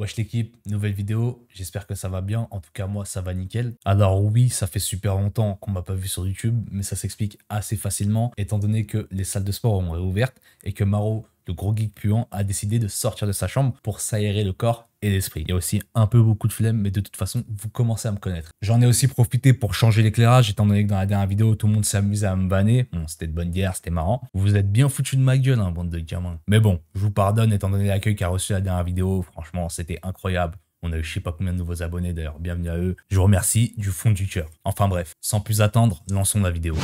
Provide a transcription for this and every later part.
Wesh l'équipe, nouvelle vidéo, j'espère que ça va bien, en tout cas moi ça va nickel. Alors oui, ça fait super longtemps qu'on m'a pas vu sur YouTube, mais ça s'explique assez facilement étant donné que les salles de sport ont réouvert et que Maro, le gros geek puant, a décidé de sortir de sa chambre pour s'aérer le corps et l'esprit. Il y a aussi un peu beaucoup de flemme, mais de toute façon, vous commencez à me connaître. J'en ai aussi profité pour changer l'éclairage, étant donné que dans la dernière vidéo, tout le monde s'est amusé à me vanner. Bon, c'était de bonne guerre, c'était marrant. Vous vous êtes bien foutu de ma gueule, hein, bande de gamins. Mais bon, je vous pardonne, étant donné l'accueil qu'a reçu la dernière vidéo. Franchement, c'était incroyable. On a eu je sais pas combien de nouveaux abonnés d'ailleurs, bienvenue à eux. Je vous remercie du fond du cœur. Enfin bref, sans plus attendre, lançons la vidéo.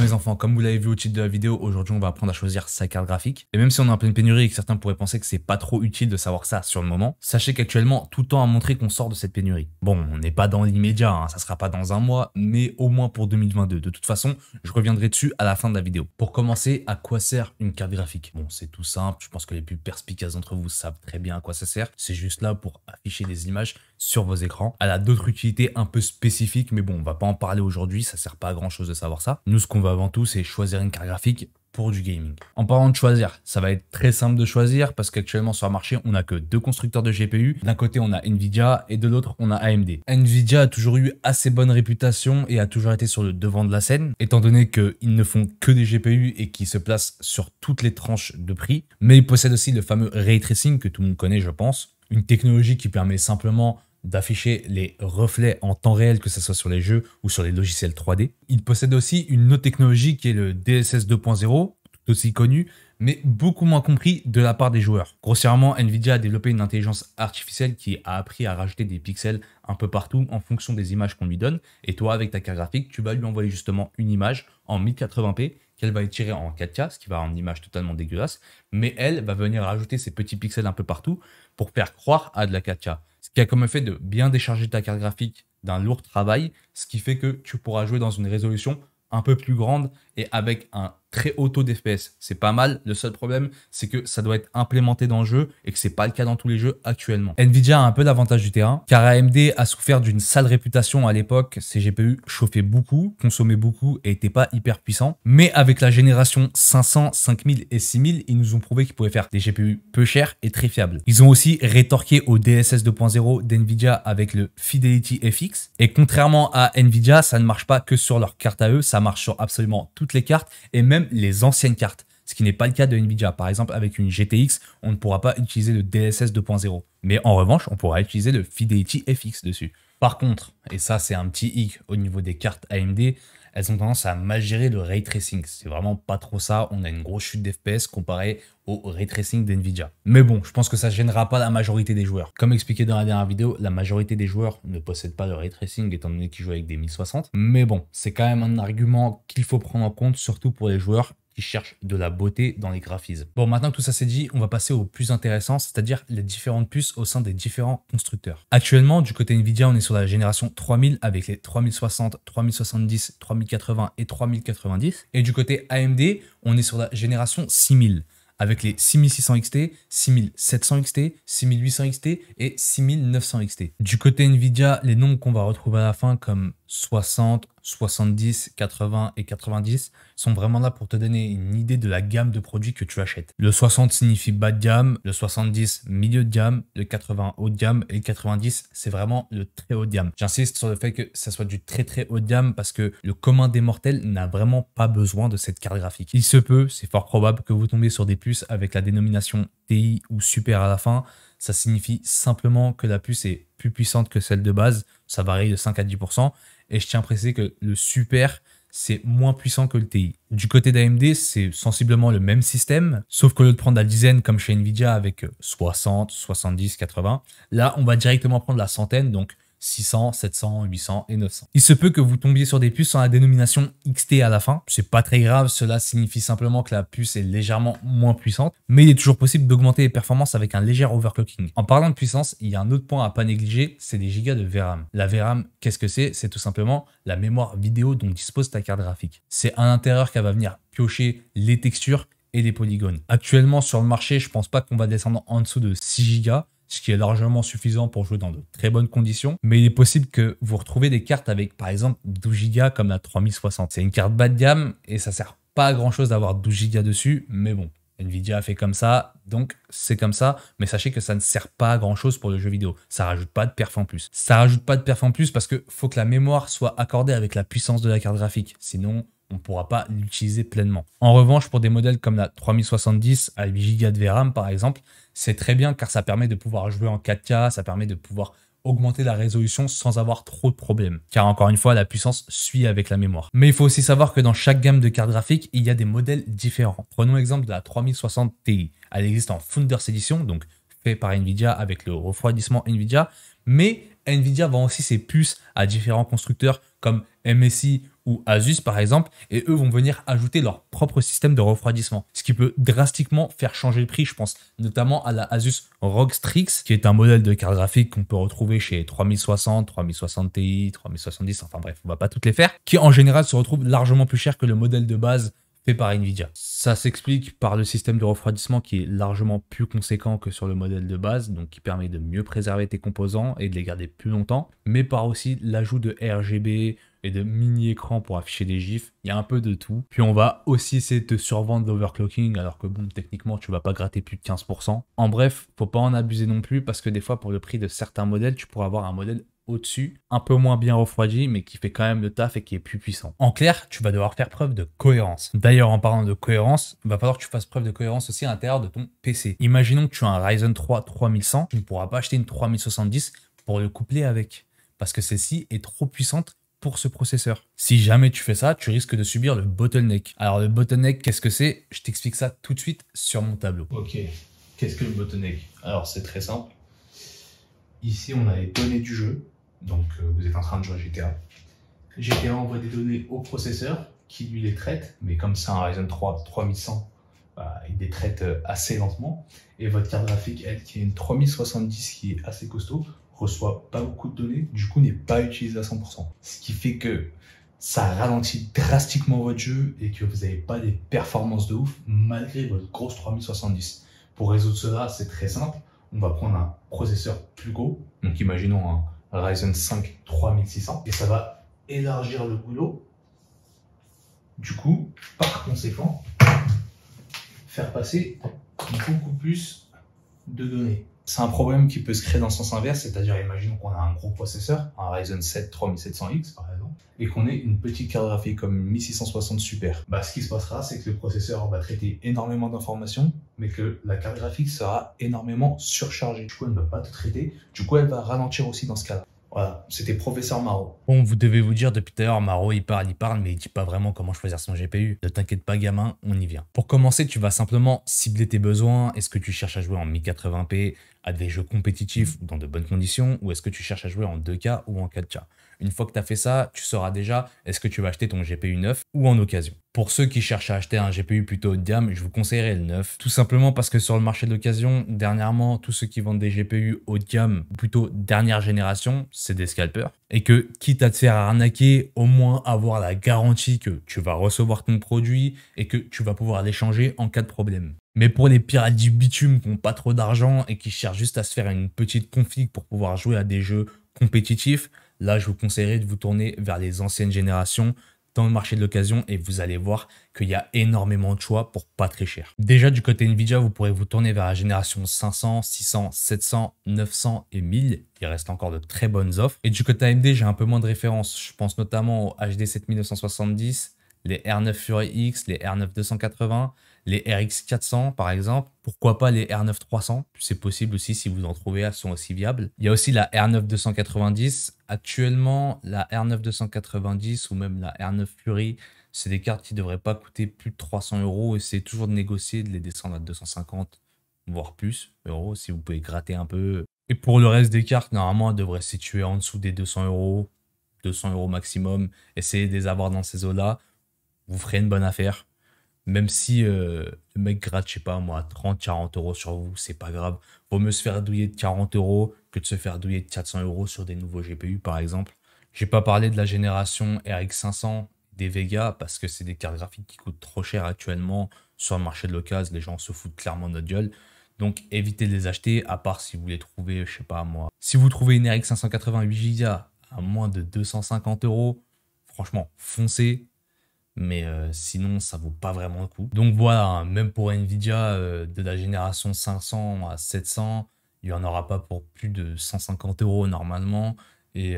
Les enfants, comme vous l'avez vu au titre de la vidéo, aujourd'hui on va apprendre à choisir sa carte graphique. Et même si on est en pleine pénurie et que certains pourraient penser que c'est pas trop utile de savoir ça sur le moment, sachez qu'actuellement tout tend à montrer qu'on sort de cette pénurie. Bon, on n'est pas dans l'immédiat, hein, ça sera pas dans un mois, mais au moins pour 2022. De toute façon, je reviendrai dessus à la fin de la vidéo. Pour commencer, à quoi sert une carte graphique? Bon, c'est tout simple, je pense que les plus perspicaces d'entre vous savent très bien à quoi ça sert. C'est juste là pour afficher des images sur vos écrans. Elle a d'autres utilités un peu spécifiques, mais bon, on va pas en parler aujourd'hui, ça sert pas à grand chose de savoir ça. Nous, ce qu'on va avant tout, c'est choisir une carte graphique pour du gaming. En parlant de choisir, ça va être très simple de choisir parce qu'actuellement sur le marché, on n'a que deux constructeurs de GPU. D'un côté, on a Nvidia et de l'autre, on a AMD. Nvidia a toujours eu assez bonne réputation et a toujours été sur le devant de la scène, étant donné qu'ils ne font que des GPU et qui se placent sur toutes les tranches de prix. Mais ils possèdent aussi le fameux Ray Tracing que tout le monde connaît, je pense. Une technologie qui permet simplement d'afficher les reflets en temps réel, que ce soit sur les jeux ou sur les logiciels 3D. Il possède aussi une autre technologie qui est le DLSS 2.0, tout aussi connu, mais beaucoup moins compris de la part des joueurs. Grossièrement, Nvidia a développé une intelligence artificielle qui a appris à rajouter des pixels un peu partout en fonction des images qu'on lui donne. Et toi, avec ta carte graphique, tu vas lui envoyer justement une image en 1080p qu'elle va étirer en 4K, ce qui va avoir une image totalement dégueulasse. Mais elle va venir rajouter ces petits pixels un peu partout pour faire croire à de la 4K. Ce qui a comme effet de bien décharger ta carte graphique d'un lourd travail, ce qui fait que tu pourras jouer dans une résolution un peu plus grande et avec un très haut taux d'FPS. C'est pas mal. Le seul problème, c'est que ça doit être implémenté dans le jeu et que c'est pas le cas dans tous les jeux actuellement. Nvidia a un peu l'avantage du terrain car AMD a souffert d'une sale réputation à l'époque. Ses GPU chauffaient beaucoup, consommaient beaucoup et n'étaient pas hyper puissants. Mais avec la génération 500, 5000 et 6000, ils nous ont prouvé qu'ils pouvaient faire des GPU peu chers et très fiables. Ils ont aussi rétorqué au DLSS 2.0 d'Nvidia avec le Fidelity FX. Et contrairement à Nvidia, ça ne marche pas que sur leurs cartes à eux, ça marche sur absolument toutes les cartes et même les anciennes cartes, ce qui n'est pas le cas de Nvidia. Par exemple, avec une GTX, on ne pourra pas utiliser le DLSS 2.0. Mais en revanche, on pourra utiliser le Fidelity FX dessus. Par contre, et ça c'est un petit hic au niveau des cartes AMD, elles ont tendance à mal gérer le ray tracing. C'est vraiment pas trop ça. On a une grosse chute d'FPS comparée au ray tracing d'Nvidia. Mais bon, je pense que ça ne gênera pas la majorité des joueurs. Comme expliqué dans la dernière vidéo, la majorité des joueurs ne possèdent pas le ray tracing étant donné qu'ils jouent avec des 1060. Mais bon, c'est quand même un argument qu'il faut prendre en compte, surtout pour les joueurs qui cherchent de la beauté dans les graphismes. Bon, maintenant que tout ça c'est dit, on va passer au plus intéressant, c'est-à-dire les différentes puces au sein des différents constructeurs. Actuellement, du côté Nvidia, on est sur la génération 3000 avec les 3060, 3070, 3080 et 3090. Et du côté AMD, on est sur la génération 6000 avec les 6600 XT, 6700 XT, 6800 XT et 6900 XT. Du côté Nvidia, les nombres qu'on va retrouver à la fin comme 60, 70, 80 et 90 sont vraiment là pour te donner une idée de la gamme de produits que tu achètes. Le 60 signifie bas de gamme, le 70 milieu de gamme, le 80 haut de gamme et le 90 c'est vraiment le très haut de gamme. J'insiste sur le fait que ça soit du très haut de gamme parce que le commun des mortels n'a vraiment pas besoin de cette carte graphique. Il se peut, c'est fort probable que vous tombiez sur des puces avec la dénomination TI ou Super à la fin. Ça signifie simplement que la puce est plus puissante que celle de base. Ça varie de 5 à 10%. Et je tiens à préciser que le Super, c'est moins puissant que le TI. Du côté d'AMD, c'est sensiblement le même système, sauf qu'au lieu de prendre la dizaine comme chez Nvidia avec 60, 70, 80, là, on va directement prendre la centaine, donc 600, 700, 800 et 900. Il se peut que vous tombiez sur des puces sans la dénomination XT à la fin. C'est pas très grave, cela signifie simplement que la puce est légèrement moins puissante, mais il est toujours possible d'augmenter les performances avec un léger overclocking. En parlant de puissance, il y a un autre point à pas négliger, c'est les gigas de VRAM. La VRAM, qu'est-ce que c'est? C'est tout simplement la mémoire vidéo dont dispose ta carte graphique. C'est à l'intérieur qu'elle va venir piocher les textures et les polygones. Actuellement sur le marché, je pense pas qu'on va descendre en dessous de 6 Go, ce qui est largement suffisant pour jouer dans de très bonnes conditions. Mais il est possible que vous retrouvez des cartes avec par exemple 12 Go comme la 3060. C'est une carte bas de gamme et ça sert pas grand chose d'avoir 12 Go dessus, mais bon, Nvidia a fait comme ça, donc c'est comme ça, mais sachez que ça ne sert pas à grand chose pour le jeu vidéo. Ça rajoute pas de perf en plus. Ça rajoute pas de perf en plus parce que faut que la mémoire soit accordée avec la puissance de la carte graphique. Sinon, on ne pourra pas l'utiliser pleinement. En revanche, pour des modèles comme la 3070 à 8 Go de VRAM par exemple, c'est très bien car ça permet de pouvoir jouer en 4K, ça permet de pouvoir augmenter la résolution sans avoir trop de problèmes. Car encore une fois, la puissance suit avec la mémoire. Mais il faut aussi savoir que dans chaque gamme de cartes graphiques, il y a des modèles différents. Prenons l'exemple de la 3060 Ti. Elle existe en Founders Edition, donc fait par Nvidia avec le refroidissement Nvidia. Mais Nvidia vend aussi ses puces à différents constructeurs comme MSI ou Asus par exemple, et eux vont venir ajouter leur propre système de refroidissement, ce qui peut drastiquement faire changer le prix. Je pense notamment à la Asus ROG Strix, qui est un modèle de carte graphique qu'on peut retrouver chez 3060, 3060 Ti, 3070, enfin bref, on va pas toutes les faire, qui en général se retrouve largement plus cher que le modèle de base fait par Nvidia. Ça s'explique par le système de refroidissement qui est largement plus conséquent que sur le modèle de base, donc qui permet de mieux préserver tes composants et de les garder plus longtemps, mais par aussi l'ajout de RGB et de mini-écrans pour afficher des gifs. Il y a un peu de tout. Puis on va aussi essayer de te survendre l'overclocking, alors que bon, techniquement, tu vas pas gratter plus de 15%. En bref, faut pas en abuser non plus, parce que des fois, pour le prix de certains modèles, tu pourras avoir un modèle au-dessus, un peu moins bien refroidi, mais qui fait quand même le taf et qui est plus puissant. En clair, tu vas devoir faire preuve de cohérence. D'ailleurs, en parlant de cohérence, il va falloir que tu fasses preuve de cohérence aussi à l'intérieur de ton PC. Imaginons que tu as un Ryzen 3 3100, tu ne pourras pas acheter une 3070 pour le coupler avec, parce que celle-ci est trop puissante pour ce processeur. Si jamais tu fais ça, tu risques de subir le bottleneck. Alors le bottleneck, qu'est-ce que c'est? Je t'explique ça tout de suite sur mon tableau. Ok, qu'est-ce que le bottleneck? Alors c'est très simple. Ici, on a les données du jeu. Donc vous êtes en train de jouer à GTA. GTA envoie des données au processeur qui lui les traite, mais comme c'est un Ryzen 3 3100, bah, il les traite assez lentement. Et votre carte graphique, elle, qui est une 3070 qui est assez costaud, reçoit pas beaucoup de données, du coup n'est pas utilisé à 100%. Ce qui fait que ça ralentit drastiquement votre jeu et que vous n'avez pas des performances de ouf malgré votre grosse 3070. Pour résoudre cela, c'est très simple. On va prendre un processeur plus gros, donc imaginons un Ryzen 5 3600, et ça va élargir le boulot. Du coup, par conséquent, faire passer beaucoup plus de données. C'est un problème qui peut se créer dans le sens inverse, c'est-à-dire imaginons qu'on a un gros processeur, un Ryzen 7 3700X par exemple, et qu'on ait une petite carte graphique comme 1660 Super. Bah, ce qui se passera, c'est que le processeur va traiter énormément d'informations, mais que la carte graphique sera énormément surchargée. Du coup, elle ne va pas tout traiter, du coup, elle va ralentir aussi dans ce cas-là. Voilà, c'était professeur Maro. Bon, vous devez vous dire depuis tout à l'heure, Maro, il parle, mais il dit pas vraiment comment choisir son GPU. Ne t'inquiète pas, gamin, on y vient. Pour commencer, tu vas simplement cibler tes besoins. Est-ce que tu cherches à jouer en 1080p, à des jeux compétitifs ou dans de bonnes conditions, ou est-ce que tu cherches à jouer en 2K ou en 4K? Une fois que tu as fait ça, tu sauras déjà est-ce que tu vas acheter ton GPU neuf ou en occasion. Pour ceux qui cherchent à acheter un GPU plutôt haut de gamme, je vous conseillerais le neuf. Tout simplement parce que sur le marché de l'occasion, dernièrement, tous ceux qui vendent des GPU haut de gamme, ou plutôt dernière génération, c'est des scalpers. Et que, quitte à te faire arnaquer, au moins avoir la garantie que tu vas recevoir ton produit et que tu vas pouvoir l'échanger en cas de problème. Mais pour les pirates du bitume qui n'ont pas trop d'argent et qui cherchent juste à se faire une petite config pour pouvoir jouer à des jeux compétitifs, là, je vous conseillerais de vous tourner vers les anciennes générations dans le marché de l'occasion et vous allez voir qu'il y a énormément de choix pour pas très cher. Déjà, du côté Nvidia, vous pourrez vous tourner vers la génération 500, 600, 700, 900 et 1000. Il reste encore de très bonnes offres. Et du côté AMD, j'ai un peu moins de références. Je pense notamment au HD 7970, les R9 Fury X, les R9 280, les RX 400 par exemple. Pourquoi pas les R9 300? C'est possible aussi si vous en trouvez, elles sont aussi viables. Il y a aussi la R9 290. Actuellement, la R9 290 ou même la R9 Fury, c'est des cartes qui ne devraient pas coûter plus de 300 euros. Essayez toujours de négocier, de les descendre à 250, voire plus euros si vous pouvez gratter un peu. Et pour le reste des cartes, normalement, elles devraient se situer en dessous des 200 euros. 200 euros maximum. Essayez de les avoir dans ces eaux-là. Vous ferez une bonne affaire. Même si le mec gratte, je sais pas moi, 30, 40 euros sur vous, c'est pas grave. Vaut mieux se faire douiller de 40 euros que de se faire douiller de 400 euros sur des nouveaux GPU par exemple. J'ai pas parlé de la génération RX 500 des Vega parce que c'est des cartes graphiques qui coûtent trop cher actuellement sur le marché de l'occasion. Les gens se foutent clairement de notre gueule. Donc évitez de les acheter à part si vous les trouvez, je sais pas moi. Si vous trouvez une RX 588 Go à moins de 250 euros, franchement, foncez. Mais sinon, ça vaut pas vraiment le coup. Donc voilà, hein, même pour Nvidia de la génération 500 à 700, il n'y en aura pas pour plus de 150 € normalement. Et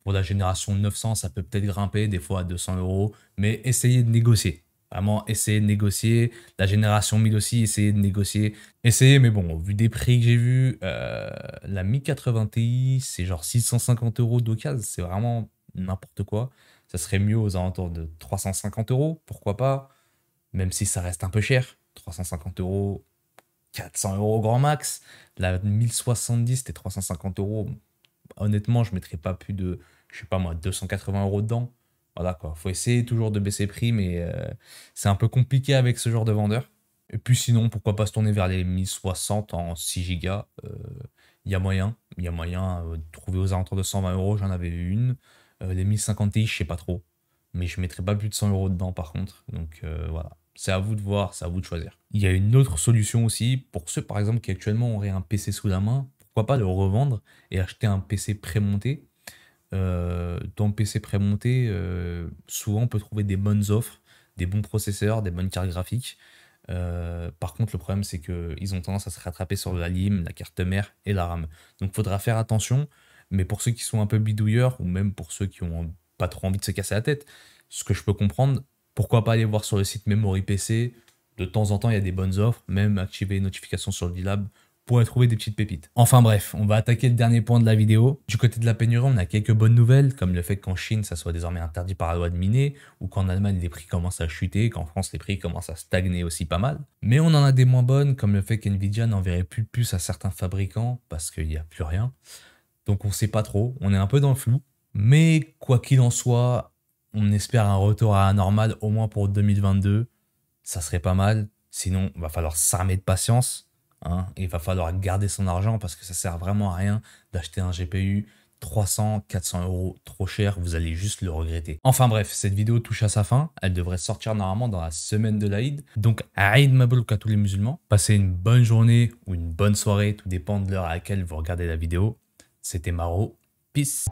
pour la génération 900, ça peut peut-être grimper des fois à 200 €. Mais essayez de négocier. Vraiment, essayez de négocier. La génération 1000 aussi, essayez de négocier. Essayez, mais bon, vu des prix que j'ai vus, la 1080 Ti, c'est genre 650 € d'occasion. C'est vraiment n'importe quoi. Ça serait mieux aux alentours de 350 €, pourquoi pas. Même si ça reste un peu cher. 350 €, 400 € au grand max. La 1070, c'était 350 €. Honnêtement, je ne mettrais pas plus de, je sais pas moi, 280 € dedans. Voilà quoi. Faut essayer toujours de baisser le prix, mais c'est un peu compliqué avec ce genre de vendeur. Et puis sinon, pourquoi pas se tourner vers les 1060 en 6 Go. Il y a moyen. Il y a moyen de trouver aux alentours de 120 €. J'en avais une. Les 1050 Ti, je sais pas trop. Mais je ne mettrai pas plus de 100 € dedans par contre. Donc voilà. C'est à vous de voir, c'est à vous de choisir. Il y a une autre solution aussi. Pour ceux par exemple qui actuellement auraient un PC sous la main, pourquoi pas le revendre et acheter un PC prémonté. Dans le PC prémonté, souvent on peut trouver des bonnes offres, des bons processeurs, des bonnes cartes graphiques. Par contre, le problème, c'est qu'ils ont tendance à se rattraper sur la LIM, la carte mère et la RAM. Donc, il faudra faire attention. Mais pour ceux qui sont un peu bidouilleurs, ou même pour ceux qui ont pas trop envie de se casser la tête, ce que je peux comprendre, pourquoi pas aller voir sur le site Memory PC. De temps en temps, il y a des bonnes offres. Même activer les notifications sur le D-Lab pour trouver des petites pépites. Enfin bref, on va attaquer le dernier point de la vidéo. Du côté de la pénurie, on a quelques bonnes nouvelles, comme le fait qu'en Chine, ça soit désormais interdit par la loi de miner, ou qu'en Allemagne, les prix commencent à chuter, qu'en France, les prix commencent à stagner aussi pas mal. Mais on en a des moins bonnes, comme le fait qu'Nvidia n'enverrait plus de puces à certains fabricants, parce qu'il n'y a plus rien. Donc on sait pas trop, on est un peu dans le flou. Mais quoi qu'il en soit, on espère un retour à la normale, au moins pour 2022. Ça serait pas mal. Sinon, il va falloir s'armer de patience. Hein, il va falloir garder son argent parce que ça sert vraiment à rien d'acheter un GPU 300, 400 € trop cher, vous allez juste le regretter. Enfin bref, cette vidéo touche à sa fin, elle devrait sortir normalement dans la semaine de l'Aïd. Donc Aïd Mabrouk à tous les musulmans, passez une bonne journée ou une bonne soirée, tout dépend de l'heure à laquelle vous regardez la vidéo. C'était Maro, peace.